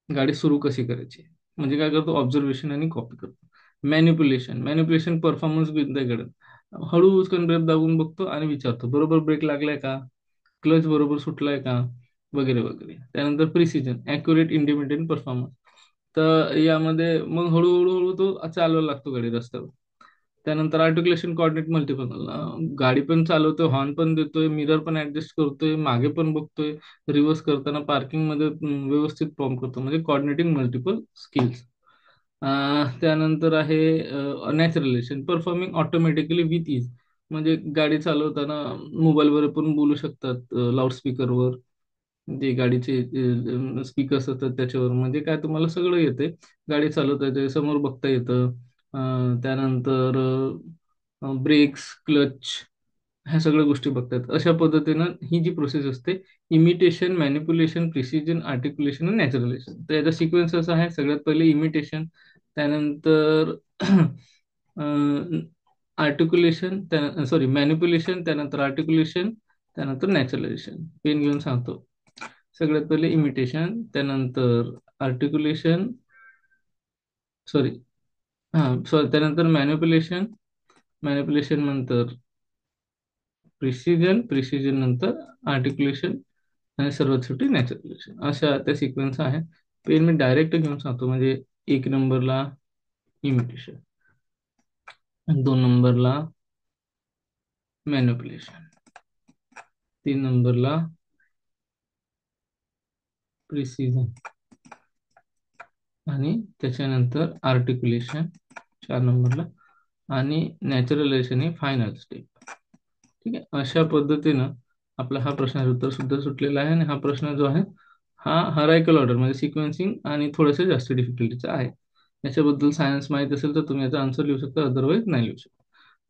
गाडी सुरू कशी करायची, म्हणजे काय करतो, ऑब्झर्वेशन आणि कॉपी करतो. मॅनिप्युलेशन परफॉर्मन्स बिंदाकडे, हळू उचकन ब्रेक दाबून बघतो आणि विचारतो, बरोबर ब्रेक लागलाय का, क्लच बरोबर सुटलाय का, वगैरे वगैरे. त्यानंतर प्रिसिजन, ॲक्युरेट, इंडिपेंडेंट परफॉर्मन्स. तर यामध्ये मग हळूहळू हळू तो चालवायला लागतो गाडी रस्त्यावर. त्यानंतर आर्टिक्युलेशन, कॉर्डिनेट मल्टिपल, गाडी पण चालवतोय, हॉर्न पण देतोय, मिरर पण ऍडजस्ट करतोय, मागे पण बघतोय, रिव्हर्स करताना पार्किंग मध्ये व्यवस्थित फॉर्म करतो, म्हणजे कॉर्डिनेटिंग मल्टिपल स्किल्स. त्यानंतर आहे नॅचरलायझेशन, परफॉर्मिंग ऑटोमॅटिकली विथ इज, म्हणजे गाडी चालवताना मोबाईलवर पण बोलू शकतात, लाऊडस्पीकरवर, जे गाडीचे स्पीकर्स असतात त्याच्यावर, म्हणजे काय तुम्हाला सगळं येते, गाडी चालवता येते, समोर बघता येतं. त्यानंतर ब्रेक्स, क्लच, ह्या सगळ्या गोष्टी बघतात. अशा पद्धतीनं ही जी प्रोसेस असते, इमिटेशन, मॅनिप्युलेशन, प्रिसिजन, आर्टिक्युलेशन आणि नॅचरलायझेशन. तर याचा सिक्वेन्स असा आहे, सगळ्यात पहिले इमिटेशन, त्यानंतर आर्टिक्युलेशन, त्या सॉरी मॅनिप्युलेशन, त्यानंतर आर्टिक्युलेशन, त्यानंतर नॅचरलायझेशन. पेन घेऊन सांगतो. सगळ्यात पहिले इमिटेशन, त्यानंतर आर्टिक्युलेशन, सॉरी, सॉरी, त्यानंतर मॅनिप्युलेशन, मॅनिप्युलेशन नंतर प्रिसिजन नंतर आर्टिक्युलेशन, आणि सर्वात शेवटी नॅचरलायझेशन. अशा त्या सिक्वेन्स आहे. पेन मी डायरेक्ट घेऊन सांगतो, म्हणजे 1 नंबरला इमिटेशन, 2 नंबरला मॅनिप्युलेशन, 3 नंबरला प्रिसिजन, आणि त्याच्यानंतर आर्टिक्युलेशन 4 नंबरला, आणि नॅचरलायझेशन ही फायनल स्टेप. ठीक आहे, अशा पद्धतीनं आपला हा प्रश्नाचं उत्तर सुद्धा सुटलेला आहे. आणि हा प्रश्न जो आहे, हा हरायकल ऑर्डर म्हणजे सिक्वेन्सिंग आणि थोडंसं जास्त डिफिकल्टीचा आहे. याच्याबद्दल सायन्स माहित असेल तर तुम्ही याचा आन्सर लिहू शकता, अदरवाईज नाही लिहू शकता.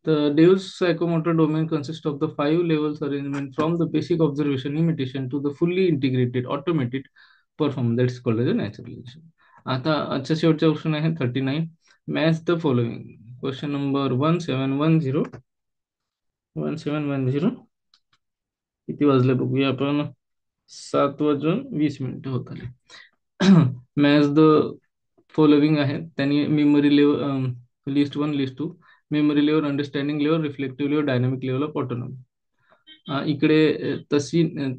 तर Deus psychomotor domain consists of the 5 levels arrangement from the basic observation imitation to the fully integrated automated performance that is called as a naturalization. आता आजच्या शेवटचा क्वेश्चन आहे 39. Match the following. Question number 1710. किती वाजले बघूया आपण. 7:20 होत आले. मॅच द फॉलोविंग आहे, त्यांनी memory level, list 1, list 2, memory level, understanding level, reflective level, dynamic level of autonomy. इकडे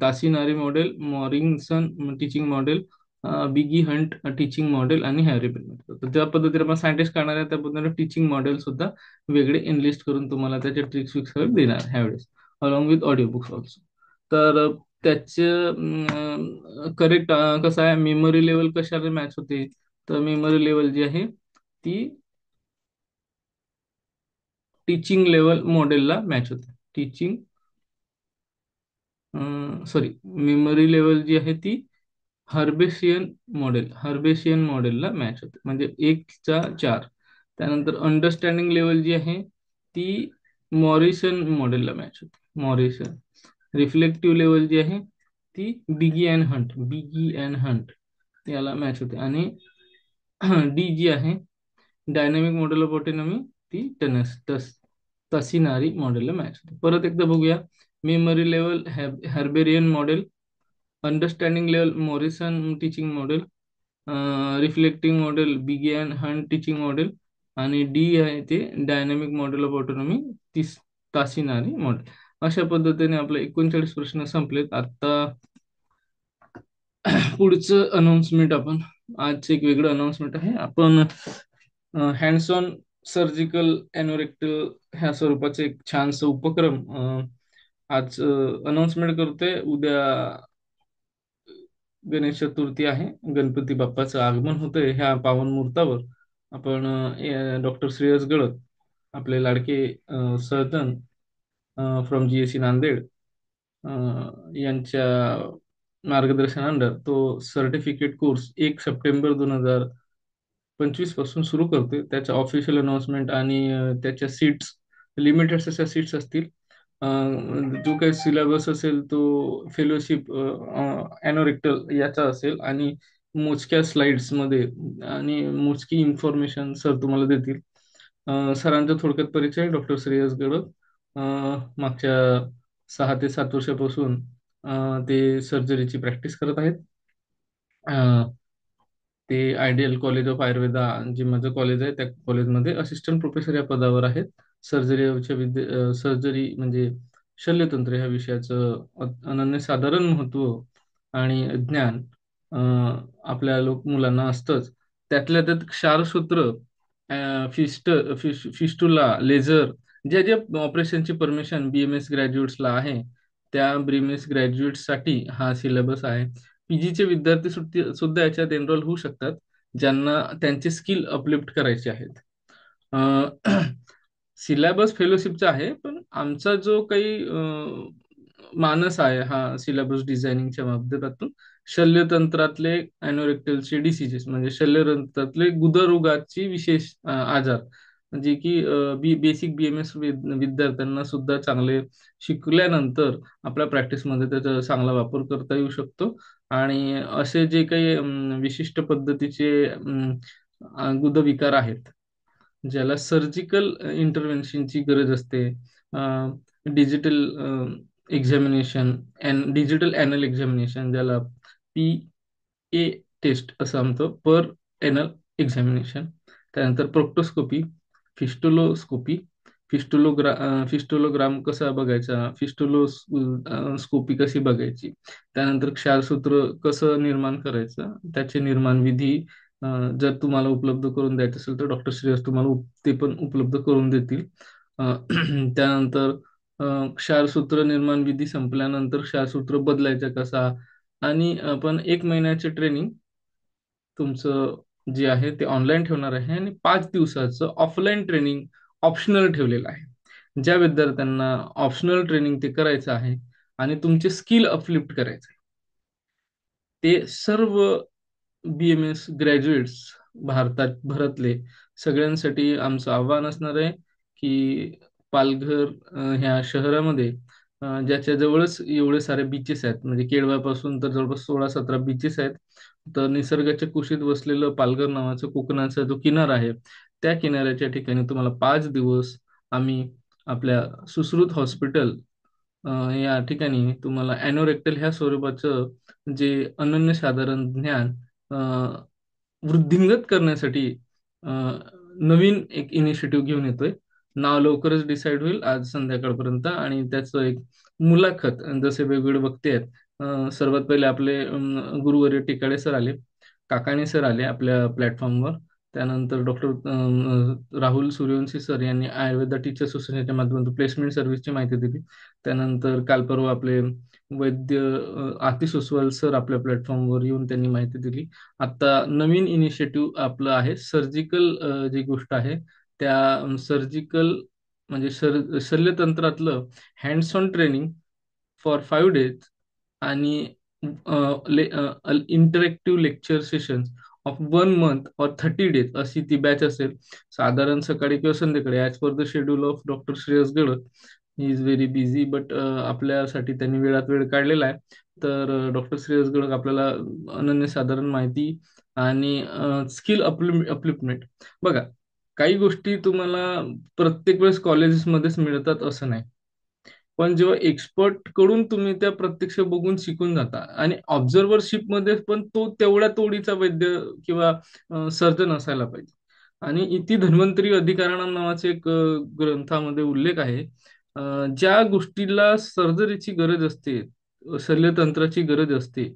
तासिनारी model, Morrison teaching model, Bigge Hunt teaching model आणि हॅरी बेल मॉडेल. तर त्या पद्धतीने आपण सायंटिस्ट काढणार आहे, त्या पद्धतीने टीचिंग मॉडेल सुद्धा वेगळे एनलिस्ट करून तुम्हाला त्याचे ट्रिक्स विक्स देणार ह्यावेळेस, along with audio books also. तर त्याचे करेक्ट कसं आहे, मेमरी लेवल कशाला मॅच होते, तर मेमरी लेवल जी आहे ती टीचिंग लेवल मॉडेलला मॅच होते. टीचिंग, सॉरी, मेमरी लेवल जी आहे ती हर्बेशियन मॉडेलला मॅच होते, म्हणजे 1 चा 4. त्यानंतर अंडरस्टँडिंग लेवल जी आहे ती मॉरिसन मॉडेलला मॅच होते, मॉरिसन. रिफ्लेक्टिव्ह लेवल जी आहे ती बिगी अँड हंट याला मॅच होते. आणि डी जी आहे डायनामिक मॉडेल ऑफ ऑटोनॉमी, ती टसिनारी मॉडेलला मॅच होते. परत एकदा बघूया. Memory level Herbartian model, understanding level Morrison teaching model, reflecting model Bigge and Hunt teaching model, आणि डी आहे ते डायनॅमिक मॉडेल ऑफ ऑटोनॉमी, तीस तासिनारी मॉडेल. अशा पद्धतीने आपले 39 प्रश्न संपलेत. आता पुढचं अनाउन्समेंट आपण, आजचं एक वेगळं अनाउन्समेंट आहे. आपण हँड्स ऑन सर्जिकल अॅनोरेक्टल ह्या स्वरूपाचे एक छानसं उपक्रम आज अनाउन्समेंट करतोय. उद्या गणेश चतुर्थी आहे, गणपती बाप्पाचं आगमन होतंय ह्या पावन मुहूर्तावर. आपण डॉक्टर श्रेयस गळत, आपले लाडके सर्जन फ्रॉम GSC नांदेड, यांच्या मार्गदर्शन अंडर तो सर्टिफिकेट कोर्स 1 सप्टेंबर 2025 पासून सुरू करते. त्याच्या ऑफिशियल अनाउन्समेंट आणि त्याच्या सीट्स, लिमिटेड अशा सीट्स असतील. जो काही सिलेबस असेल तो फेलोशिप अॅनोरेक्टल याचा असेल, आणि मोजक्या स्लाइड्समध्ये आणि मोजकी इन्फॉर्मेशन सर तुम्हाला देतील. सरांचा थोडक्यात परिचय: डॉक्टर श्रेयस गडद. मागच्या 6 ते 7 वर्षापासून ते सर्जरीची प्रॅक्टिस करत आहेत. ते आयडियल कॉलेज ऑफ आयुर्वेदा, जे माझं कॉलेज आहे त्या कॉलेजमध्ये असिस्टंट प्रोफेसर या पदावर आहेत. सर्जरी म्हणजे शल्यतंत्र ह्या विषयाचं अनन्यसाधारण महत्त्व आणि ज्ञान आपल्या मुलांना असतंच. त्यातल्या त्यात क्षारसूत्र, फिस्टुला, लेझर, ज्या ज्या ऑपरेशनची परमिशन BMS ग्रॅज्युएट्सला आहे, त्या BMS ग्रॅज्युएट्ससाठी हा सिलेबस आहे. PGचे विद्यार्थी सुद्धा याच्यात एनरोल होऊ शकतात, ज्यांना त्यांचे स्किल अपलिफ्ट करायचे आहेत. सिलेबस फेलोशिपचा आहे, पण आमचा जो काही मानस आहे हा सिलेबस डिझायनिंगच्या माध्यमातून शल्यतंत्रातले अॅनोरेक्टलचे डिसिजेस, म्हणजे शल्यतंत्रातले गुदरोगाची विशेष आजार, जे की बेसिक BMS विद्यार्थ्यांना सुद्धा चांगले शिकल्यानंतर आपल्या प्रॅक्टिसमध्ये त्याचा चांगला वापर करता येऊ शकतो. आणि असे जे काही विशिष्ट पद्धतीचे गुदविकार आहेत, ज्याला सर्जिकल इंटरव्हेन्शनची गरज असते, digital examination, digital anal examination, ज्याला PA टेस्ट असं म्हणतो, पर एनल एक्झामिनेशन. त्यानंतर प्रोक्टोस्कोपी, फिस्टुलोस्कोपी, फिस्टुलोग्राम कसा बघायचा, स्कोपी कशी बघायची, त्यानंतर क्षारसूत्र कसं निर्माण करायचं, त्याचे निर्माण विधी जर तुम्हाला उपलब्ध करून द्यायचं असेल तर डॉक्टर श्रेयस तुम्हाला ते पण उपलब्ध करून देतील. त्यानंतर क्षारसूत्र निर्माण विधी संपल्यानंतर क्षारसूत्र बदलायचं कसा, आणि आपण 1 महिन्याचे ट्रेनिंग तुमचं जे आहे ते ऑनलाईन ठेवणार आहे, आणि 5 दिवसाचं ऑफलाईन ट्रेनिंग ऑप्शनल ठेवलेलं आहे. ज्या विद्यार्थ्यांना ऑप्शनल ट्रेनिंग ते करायचं आहे आणि तुमचे स्किल अपलिफ्ट करायचे आहे, ते सर्व BMS ग्रॅज्युएट्स भारतात भरातले सगळ्यांसाठी आमचं आव्हान असणार आहे की पालघर ह्या शहरामध्ये, ज्याच्या जवळच एवढे सारे बीचेस आहेत, म्हणजे केळव्यापासून तर जवळपास 16-17 बीचेस आहेत. तर निसर्गाच्या कुशीत वसलेलं पालघर नावाचं कोकणाचा जो किनारा आहे, त्या किनाऱ्याच्या ठिकाणी तुम्हाला 5 दिवस आम्ही आपल्या सुश्रुत हॉस्पिटल या ठिकाणी तुम्हाला अॅनोरेक्टल ह्या स्वरूपाचं जे अनन्यसाधारण ज्ञान वृद्धिंगत करण्यासाठी अ, नवीन एक इनिशिएटिव्ह घेऊन येतोय. नाव लवकरच डिसाईड होईल आज संध्याकाळपर्यंत, आणि त्याचं एक मुलाखत, जसे वेगवेगळे वक्ते आहेत. सर्वात पहिले आपले गुरुवर्य टिकाळे सर आले, काकाणी सर आले आपल्या प्लॅटफॉर्मवर. त्यानंतर डॉक्टर राहुल सूर्यवंशी सर यांनी आयुर्वेदा टीचर असोसिएशनच्या माध्यमातून प्लेसमेंट सर्व्हिसची माहिती दिली. त्यानंतर काल परवा आपले वैद्य आतिश अस्वल सर आपल्या प्लॅटफॉर्मवर येऊन त्यांनी माहिती दिली. आता नवीन इनिशिएटिव्ह आपलं आहे सर्जिकल, जी गोष्ट आहे त्या सर्जिकल म्हणजे शल्यतंत्रातलं hands on training for 5 days, आणि interactive lecture sessions of 1 month और 30 days अशी ती बॅच असेल. साधारण सकाळी किंवा संध्याकाळी, as per the schedule of doctor Shreyas Gadad. He is very busy, but आपल्यासाठी त्यांनी वेळात वेळ काढलेला आहे. तर डॉक्टर श्रेयस गडद आपल्याला अनन्यसाधारण माहिती आणि स्किल अपलिफ्टमेंट. बघा, काही गोष्टी तुम्हाला प्रत्येक वेळेस कॉलेजेसमध्येच मिळतात असं नाही. पण जेव्हा एक्सपर्ट कडून तुम्ही त्या प्रत्यक्ष बघून शिकून जाता आणि ऑब्झर्वरशिप मध्ये पण तो तेवढ्या तोडीचा वैद्य किंवा सर्जन असायला पाहिजे. आणि इति धन्वंतरी अधिकारणम नावाचे एक ग्रंथामध्ये उल्लेख आहे. ज्या गोष्टीला सर्जरीची गरज असते, शल्यतंत्राची गरज असते,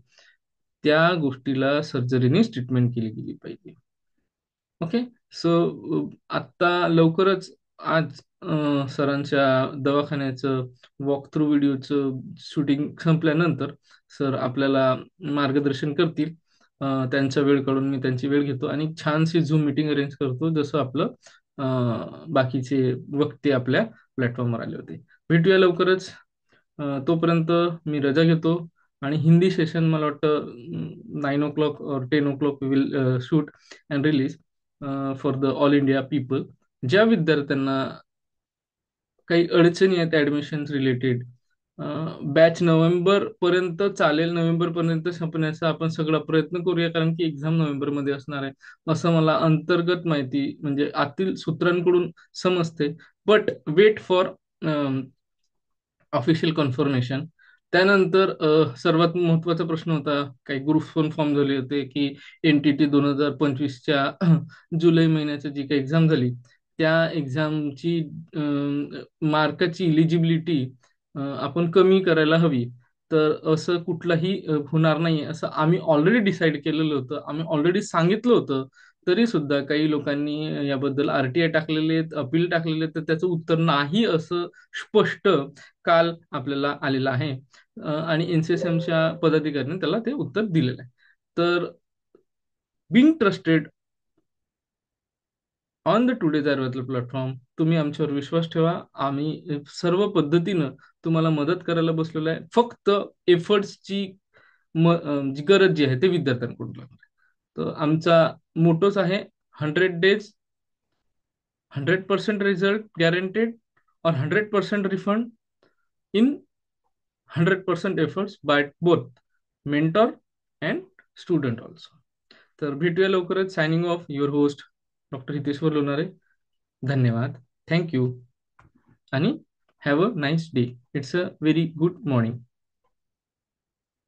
त्या गोष्टीला सर्जरीनेच ट्रीटमेंट केली गेली पाहिजे. ओके. सो आत्ता लवकरच आज सरांच्या दवाखान्याचं वॉक थ्रू व्हिडिओचं शूटिंग संपल्यानंतर सर आपल्याला मार्गदर्शन करतील. त्यांचा वेळ काढून मी त्यांची वेळ घेतो आणि छानशी झूम मीटिंग अरेंज करतो, जसं आपलं बाकीचे वक्ते आपल्या प्लॅटफॉर्मवर आले होते. भेटूया लवकरच. तोपर्यंत मी रजा घेतो आणि हिंदी सेशन मला वाटतं 9 o'clock और 10 o'clock will shoot and release for the all India people. ज्या विद्यार्थ्यांना काही अडचणी आहेत ऍडमिशन रिलेटेड, बॅच नोव्हेंबर पर्यंत चालेल, नोव्हेंबर पर्यंत संपण्याचा आपण सगळा प्रयत्न करूया, कारण की एक्झाम नोव्हेंबर मध्ये असणार आहे असं मला अंतर्गत माहिती म्हणजे आतील सूत्रांकडून समजते. But wait for official confirmation. त्यानंतर सर्वात महत्त्वाचा प्रश्न होता, काही ग्रुप्स पण फॉर्म झाले होते की NTT 2025च्या जुलै महिन्याची जी काही एक्झाम झाली, त्या एक्झामची मार्काची इलिजिबिलिटी आपण कमी करायला हवी. तर असं कुठलाही होणार नाही असं आम्ही ऑलरेडी डिसाईड केलेलं होतं, आम्ही ऑलरेडी सांगितलं होतं. तरी सुद्धा काही लोकांनी याबद्दल RTI टाकलेले आहेत, अपील टाकलेले आहेत, तर त्याचं उत्तर नाही असं स्पष्ट काल आपल्याला आलेला आहे. आणि NCSMच्या पदाधिकाऱ्यांनी त्याला ते उत्तर दिलेलं आहे. तर being trusted on the today's Ayurveda platform, तुम्ही आमच्यावर विश्वास ठेवा. आम्ही सर्व पद्धतीनं तुम्हाला मदत करायला बसलेलो आहे. फक्त एफर्ट्सची जी गरज जी आहे ते विद्यार्थ्यांकडून लागणार आहे. तर आमचा मोटोच आहे, 100 days, 100% रिझल्ट गॅरंटेड और 100% refund in 100% efforts by both mentor and student also. तर भेटूया लवकरच. Signing off your host doctor Hiteshwar Lonare. धन्यवाद. थँक्यू आणि have a nice day. It's a very good morning.